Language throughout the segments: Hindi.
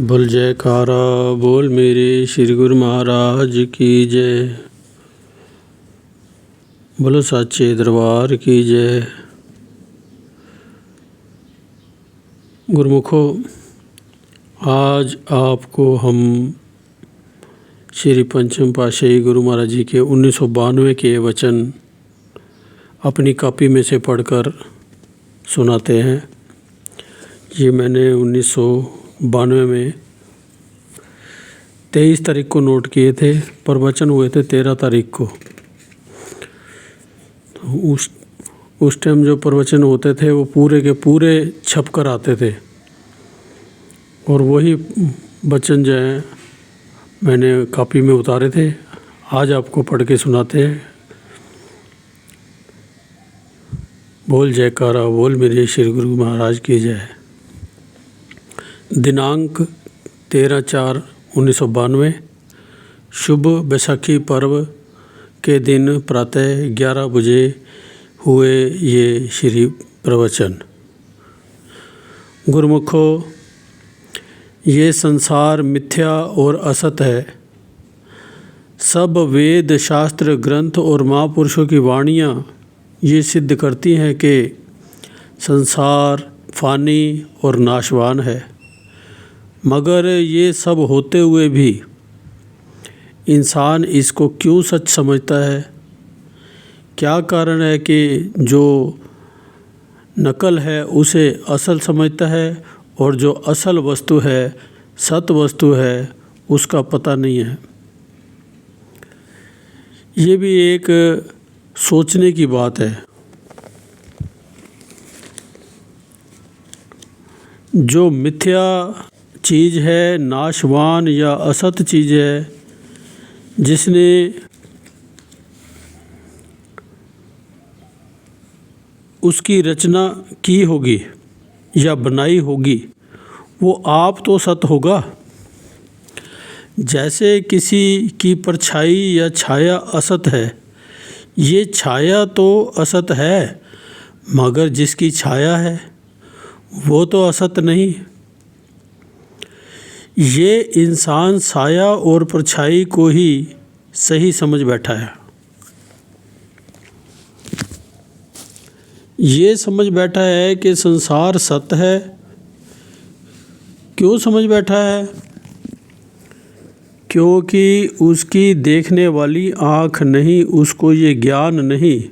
बोल जयकारा बोल मेरे श्री गुरु महाराज की जय। बोलो साचे दरबार की जय। गुरुमुखो, आज आपको हम श्री पंचम पातशाही गुरु महाराज जी के 1992 के वचन अपनी कॉपी में से पढ़कर सुनाते हैं। ये मैंने 1992 में 23 तारीख को नोट किए थे, प्रवचन हुए थे 13 तारीख को। तो उस टाइम जो प्रवचन होते थे वो पूरे के पूरे छप कर आते थे, और वही वचन जो है मैंने कॉपी में उतारे थे, आज आपको पढ़ के सुनाते हैं। बोल जयकारा बोल मेरे श्री गुरु महाराज की जय। दिनांक 13/4/1992 शुभ बैसाखी पर्व के दिन प्रातः 11 बजे हुए ये श्री प्रवचन। गुरुमुखो, ये संसार मिथ्या और असत है। सब वेद शास्त्र ग्रंथ और महापुरुषों की वाणियाँ ये सिद्ध करती हैं कि संसार फानी और नाशवान है, मगर ये सब होते हुए भी इंसान इसको क्यों सच समझता है? क्या कारण है कि जो नकल है उसे असल समझता है और जो असल वस्तु है, सत वस्तु है, उसका पता नहीं है? ये भी एक सोचने की बात है। जो मिथ्या चीज़ है, नाशवान या असत चीज़ है, जिसने उसकी रचना की होगी या बनाई होगी, वो आप तो सत होगा। जैसे किसी की परछाई या छाया असत है, ये छाया तो असत है, मगर जिसकी छाया है वो तो असत नहीं। ये इंसान साया और परछाई को ही सही समझ बैठा है। ये समझ बैठा है कि संसार सत्य है। क्यों समझ बैठा है? क्योंकि उसकी देखने वाली आँख नहीं, उसको ये ज्ञान नहीं।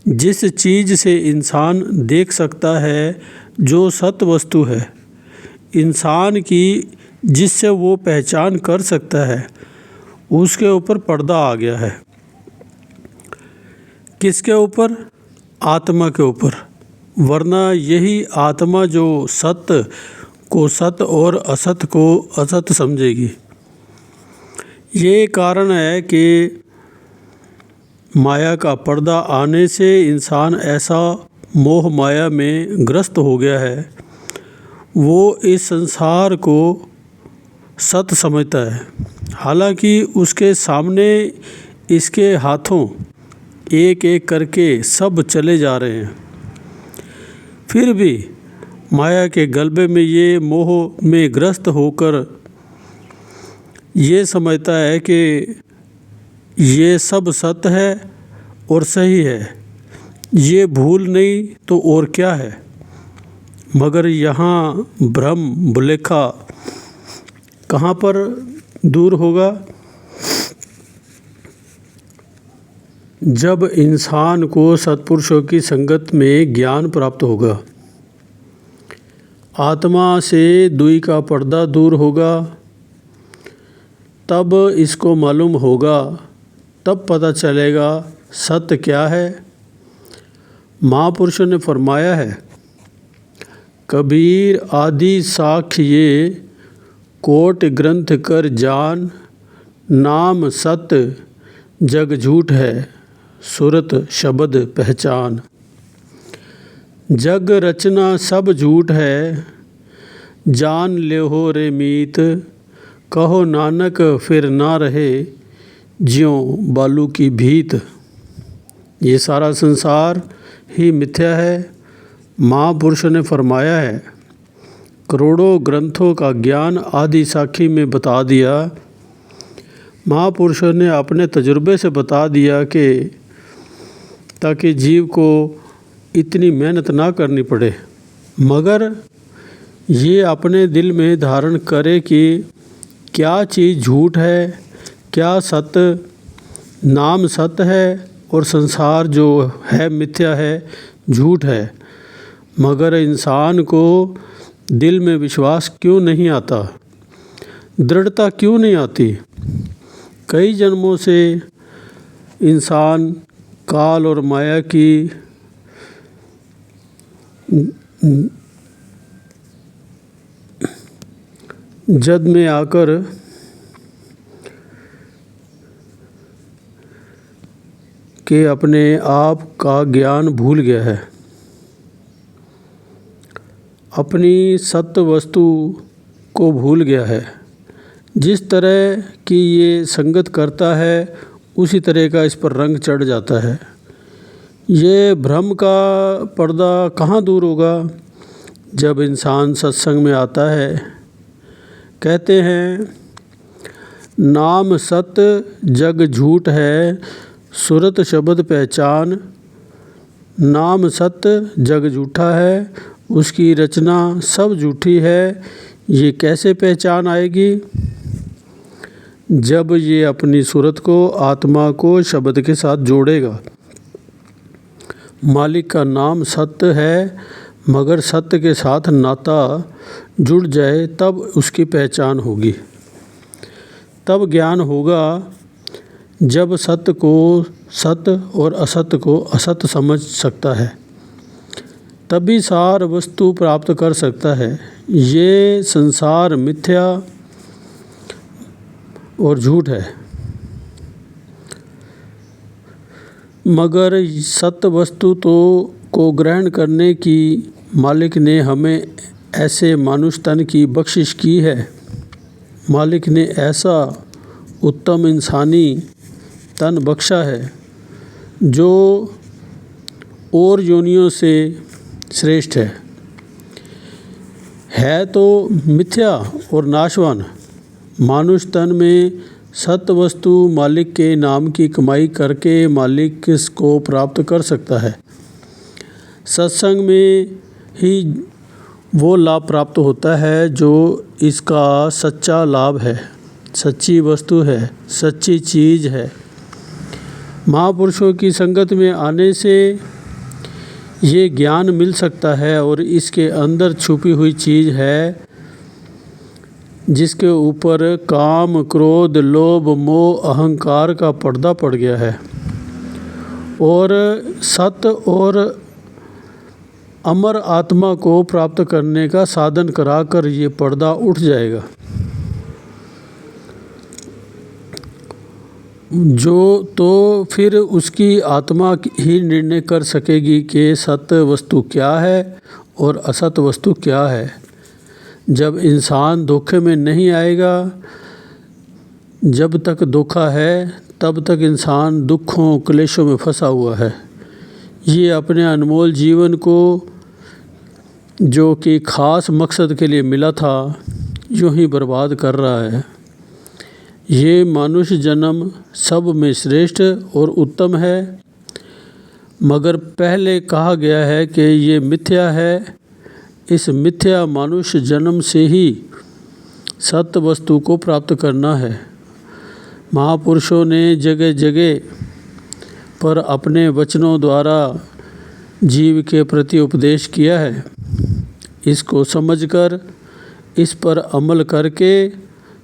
जिस चीज़ से इंसान देख सकता है, जो सत्य वस्तु है, इंसान की जिससे वो पहचान कर सकता है, उसके ऊपर पर्दा आ गया है। किसके ऊपर? आत्मा के ऊपर। वरना यही आत्मा जो सत्य को सत्य और असत को असत समझेगी। ये कारण है कि माया का पर्दा आने से इंसान ऐसा मोह माया में ग्रस्त हो गया है, वो इस संसार को सत्य समझता है। हालांकि उसके सामने इसके हाथों एक एक करके सब चले जा रहे हैं, फिर भी माया के गलबे में ये मोह में ग्रस्त होकर ये समझता है कि ये सब सत्य है और सही है, ये भूल नहीं तो और क्या है। मगर यहाँ भ्रम भुलेखा कहाँ पर दूर होगा? जब इंसान को सत्पुरुषों की संगत में ज्ञान प्राप्त होगा, आत्मा से दुई का पर्दा दूर होगा, तब इसको मालूम होगा, तब पता चलेगा सत्य क्या है। महापुरुषों ने फरमाया है, कबीर आदि साक्ष्य ये कोट ग्रंथ कर जान, नाम सत्य जग झूठ है, सुरत शब्द पहचान। जग रचना सब झूठ है, जान ले हो रे मीत, कहो नानक फिर ना रहे, ज्यों बालू की भीत। ये सारा संसार ही मिथ्या है। महापुरुषों ने फरमाया है, करोड़ों ग्रंथों का ज्ञान आदि साखी में बता दिया। महापुरुषों ने अपने तजुर्बे से बता दिया कि ताकि जीव को इतनी मेहनत ना करनी पड़े, मगर ये अपने दिल में धारण करे कि क्या चीज़ झूठ है, क्या सत्य, नाम सत्य है और संसार जो है मिथ्या है, झूठ है। मगर इंसान को दिल में विश्वास क्यों नहीं आता, दृढ़ता क्यों नहीं आती? कई जन्मों से इंसान काल और माया की जद में आकर के अपने आप का ज्ञान भूल गया है, अपनी सत्य वस्तु को भूल गया है। जिस तरह की ये संगत करता है उसी तरह का इस पर रंग चढ़ जाता है। ये भ्रम का पर्दा कहाँ दूर होगा जब इंसान सत्संग में आता है। कहते हैं नाम सत्य जग झूठ है, सुरत शब्द पहचान। नाम सत्य जग झूठा है, उसकी रचना सब झूठी है। ये कैसे पहचान आएगी? जब ये अपनी सूरत को, आत्मा को शब्द के साथ जोड़ेगा। मालिक का नाम सत्य है, मगर सत्य के साथ नाता जुड़ जाए तब उसकी पहचान होगी। तब ज्ञान होगा। जब सत्य को सत्य और असत्य को असत्य समझ सकता है तभी सार वस्तु प्राप्त कर सकता है। ये संसार मिथ्या और झूठ है, मगर सत्य वस्तु को ग्रहण करने की मालिक ने हमें ऐसे मानुष तन की बख्शिश की है। मालिक ने ऐसा उत्तम इंसानी तन बख्शा है जो और योनियों से श्रेष्ठ है तो मिथ्या और नाशवान। मानुष तन में सत्य वस्तु मालिक के नाम की कमाई करके मालिक को प्राप्त कर सकता है। सत्संग में ही वो लाभ प्राप्त होता है जो इसका सच्चा लाभ है, सच्ची वस्तु है, सच्ची चीज़ है। महापुरुषों की संगत में आने से ये ज्ञान मिल सकता है और इसके अंदर छुपी हुई चीज़ है जिसके ऊपर काम, क्रोध, लोभ, मोह, अहंकार का पर्दा पड़ गया है और सत्य और अमर आत्मा को प्राप्त करने का साधन कराकर ये पर्दा उठ जाएगा। जो तो फिर उसकी आत्मा ही निर्णय कर सकेगी कि सत्य वस्तु क्या है और असत्य वस्तु क्या है। जब इंसान धोखे में नहीं आएगा, जब तक धोखा है तब तक इंसान दुखों क्लेशों में फंसा हुआ है। ये अपने अनमोल जीवन को जो कि खास मकसद के लिए मिला था यूं ही बर्बाद कर रहा है। ये मनुष्य जन्म सब में श्रेष्ठ और उत्तम है, मगर पहले कहा गया है कि ये मिथ्या है। इस मिथ्या मनुष्य जन्म से ही सत्य वस्तु को प्राप्त करना है। महापुरुषों ने जगह जगह पर अपने वचनों द्वारा जीव के प्रति उपदेश किया है। इसको समझकर इस पर अमल करके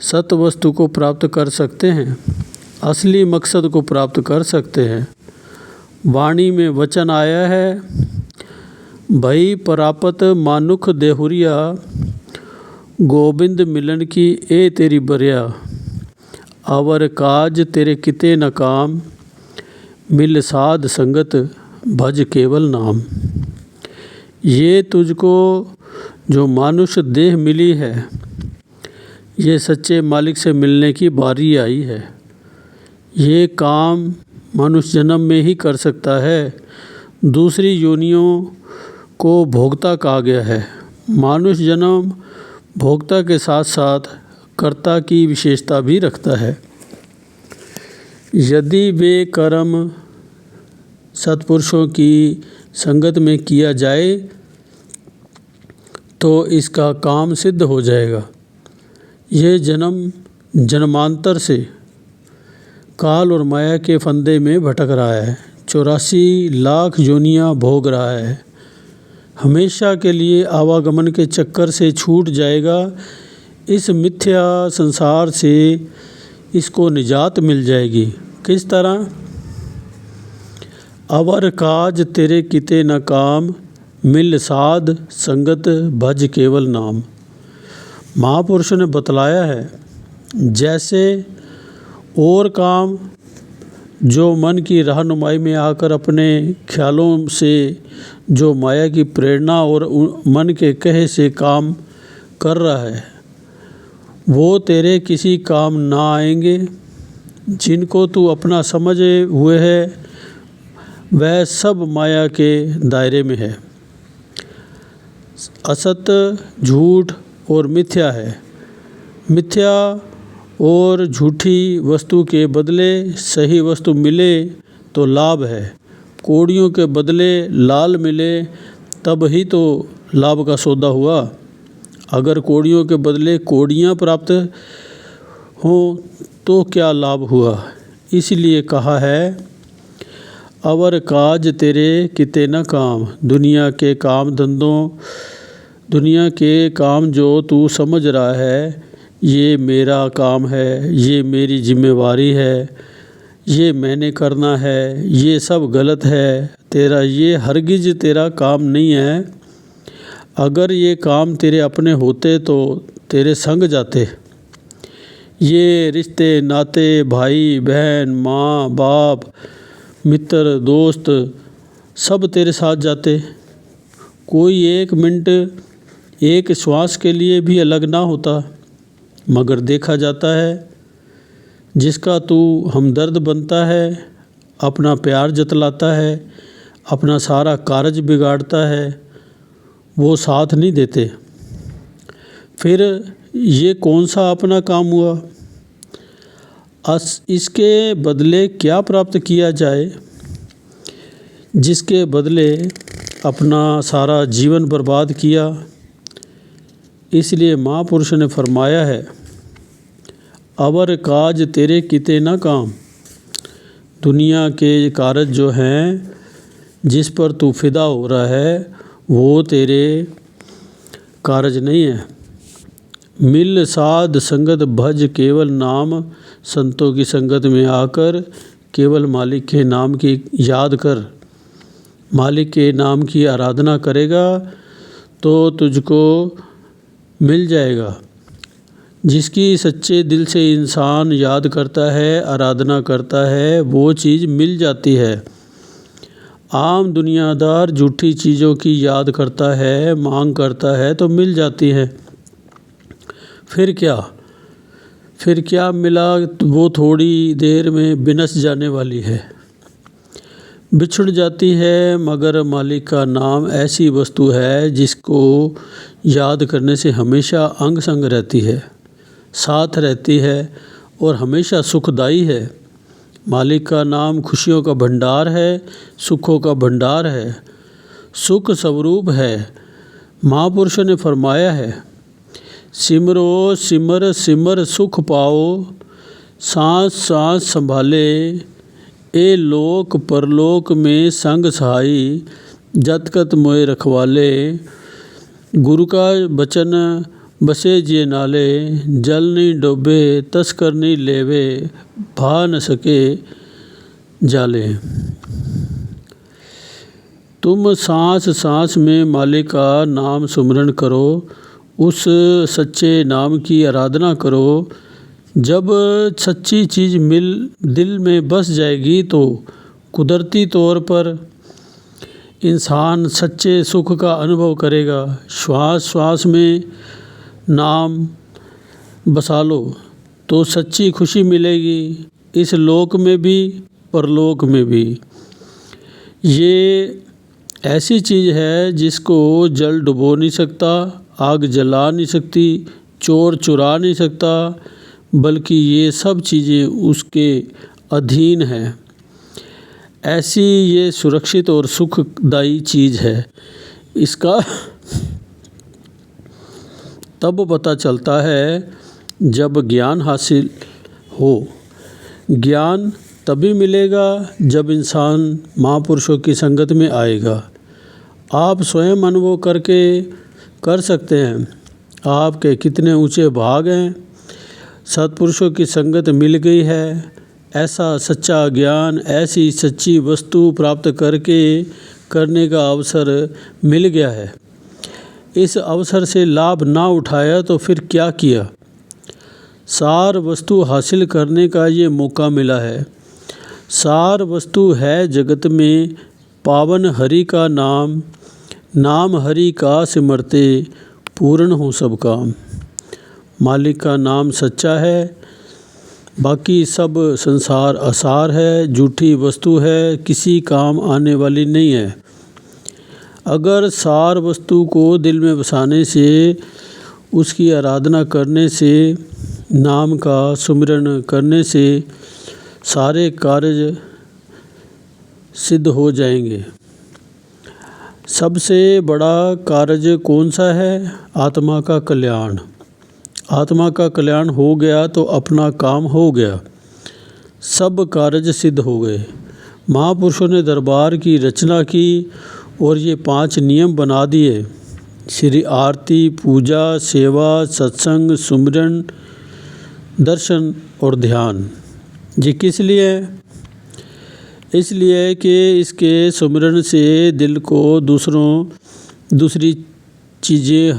सत्य वस्तु को प्राप्त कर सकते हैं, असली मकसद को प्राप्त कर सकते हैं। वाणी में वचन आया है, भई परापत मानुख देहुरिया, गोविंद मिलन की ए तेरी बरिया, अवर काज तेरे किते न काम, मिल साध संगत भज केवल नाम। ये तुझको जो मानुष्य देह मिली है, ये सच्चे मालिक से मिलने की बारी आई है। ये काम मनुष्य जन्म में ही कर सकता है। दूसरी योनियों को भोक्ता कहा गया है। मानुष्य जन्म भोक्ता के साथ साथ कर्ता की विशेषता भी रखता है। यदि वे कर्म सत्पुरुषों की संगत में किया जाए तो इसका काम सिद्ध हो जाएगा। यह जन्म जन्मांतर से काल और माया के फंदे में भटक रहा है, 84 लाख योनियां भोग रहा है, हमेशा के लिए आवागमन के चक्कर से छूट जाएगा। इस मिथ्या संसार से इसको निजात मिल जाएगी। किस तरह? अवर काज तेरे किते न काम, मिल साध संगत भज केवल नाम। महापुरुषों ने बतलाया है, जैसे और काम जो मन की रहनुमाई में आकर अपने ख्यालों से जो माया की प्रेरणा और मन के कहे से काम कर रहा है, वो तेरे किसी काम ना आएंगे। जिनको तू अपना समझे हुए है वह सब माया के दायरे में है। असत झूठ और मिथ्या है। मिथ्या और झूठी वस्तु के बदले सही वस्तु मिले तो लाभ है। कौड़ियों के बदले लाल मिले तब ही तो लाभ का सौदा हुआ। अगर कौड़ियों के बदले कौड़ियाँ प्राप्त हों तो क्या लाभ हुआ। इसलिए कहा है, अवर काज तेरे किते न काम। दुनिया के काम धंधों, दुनिया के काम जो तू समझ रहा है ये मेरा काम है, ये मेरी जिम्मेवारी है, ये मैंने करना है, ये सब गलत है तेरा, ये हरगिज तेरा काम नहीं है। अगर ये काम तेरे अपने होते तो तेरे संग जाते। ये रिश्ते नाते, भाई बहन, माँ बाप, मित्र दोस्त सब तेरे साथ जाते। कोई एक मिनट, एक श्वास के लिए भी अलग ना होता। मगर देखा जाता है, जिसका तू हमदर्द बनता है, अपना प्यार जतलाता है, अपना सारा कार्य बिगाड़ता है, वो साथ नहीं देते। फिर ये कौन सा अपना काम हुआ। इसके बदले क्या प्राप्त किया जाए, जिसके बदले अपना सारा जीवन बर्बाद किया। इसलिए महापुरुष ने फरमाया है, अवर काज तेरे किते न काम। दुनिया के कार्य जो हैं जिस पर तू फिदा हो रहा है वो तेरे कार्य नहीं है। मिल साध संगत भज केवल नाम। संतों की संगत में आकर केवल मालिक के नाम की याद कर, मालिक के नाम की आराधना करेगा तो तुझको मिल जाएगा। जिसकी सच्चे दिल से इंसान याद करता है, आराधना करता है, वो चीज़ मिल जाती है। आम दुनियादार झूठी चीज़ों की याद करता है, मांग करता है तो मिल जाती है। फिर क्या मिला, वो थोड़ी देर में बिनस जाने वाली है, बिछुड़ जाती है। मगर मालिक का नाम ऐसी वस्तु है जिसको याद करने से हमेशा अंग संग रहती है, साथ रहती है और हमेशा सुखदाई है। मालिक का नाम खुशियों का भंडार है, सुखों का भंडार है, सुख स्वरूप है। महापुरुषों ने फरमाया है, सिमरो सिमर सिमर सुख पाओ, सांस सांस संभाले, ए लोक परलोक में संग सहाई, जतकत मोए रखवाले। गुरु का वचन बसे जिए नाले, जल नहीं डोबे तस्कर नहीं लेवे, भा न सके जाले। तुम सांस सांस में मालिक का नाम सुमरण करो, उस सच्चे नाम की आराधना करो। जब सच्ची चीज़ दिल में बस जाएगी तो कुदरती तौर पर इंसान सच्चे सुख का अनुभव करेगा। श्वास श्वास में नाम बसा लो तो सच्ची खुशी मिलेगी, इस लोक में भी परलोक में भी। ये ऐसी चीज़ है जिसको जल डुबो नहीं सकता, आग जला नहीं सकती, चोर चुरा नहीं सकता, बल्कि ये सब चीज़ें उसके अधीन हैं। ऐसी ये सुरक्षित और सुखदायी चीज़ है। इसका तब पता चलता है जब ज्ञान हासिल हो। ज्ञान तभी मिलेगा जब इंसान महापुरुषों की संगत में आएगा। आप स्वयं अनुभव करके कर सकते हैं आपके कितने ऊंचे भाग हैं। सत्पुरुषों की संगत मिल गई है। ऐसा सच्चा ज्ञान, ऐसी सच्ची वस्तु प्राप्त करने का अवसर मिल गया है। इस अवसर से लाभ ना उठाया तो फिर क्या किया। सार वस्तु हासिल करने का ये मौका मिला है। सार वस्तु है जगत में पावन हरि का नाम, नाम हरि का सिमरते पूर्ण हो सब काम। मालिक का नाम सच्चा है, बाकी सब संसार असार है, झूठी वस्तु है, किसी काम आने वाली नहीं है। अगर सार वस्तु को दिल में बसाने से, उसकी आराधना करने से, नाम का सुमिरन करने से सारे कार्य सिद्ध हो जाएंगे। सबसे बड़ा कार्य कौन सा है? आत्मा का कल्याण। आत्मा का कल्याण हो गया तो अपना काम हो गया, सब कार्य सिद्ध हो गए। महापुरुषों ने दरबार की रचना की और ये 5 नियम बना दिए। श्री आरती, पूजा, सेवा, सत्संग, सुमिरन, दर्शन और ध्यान। ये किस लिए? इसलिए कि इसके सुमिरन से दिल को दूसरी चीज़ें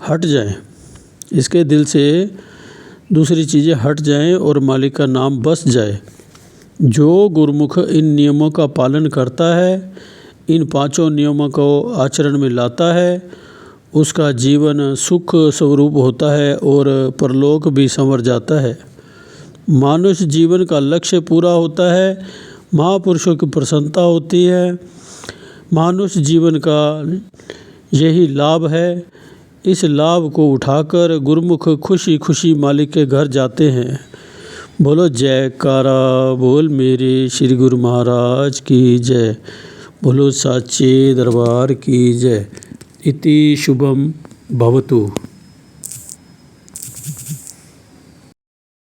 हट जाएं। इसके दिल से दूसरी चीज़ें हट जाएं और मालिक का नाम बस जाए। जो गुरुमुख इन नियमों का पालन करता है, इन 5 नियमों को आचरण में लाता है, उसका जीवन सुख स्वरूप होता है और परलोक भी संवर जाता है। मानुष जीवन का लक्ष्य पूरा होता है, महापुरुषों की प्रसन्नता होती है। मानुष जीवन का यही लाभ है। इस लाभ को उठाकर गुरुमुख खुशी खुशी मालिक के घर जाते हैं। बोलो जयकारा बोल मेरे श्री गुरु महाराज की जय। बोलो साचे दरबार की जय। इति शुभम भवतु।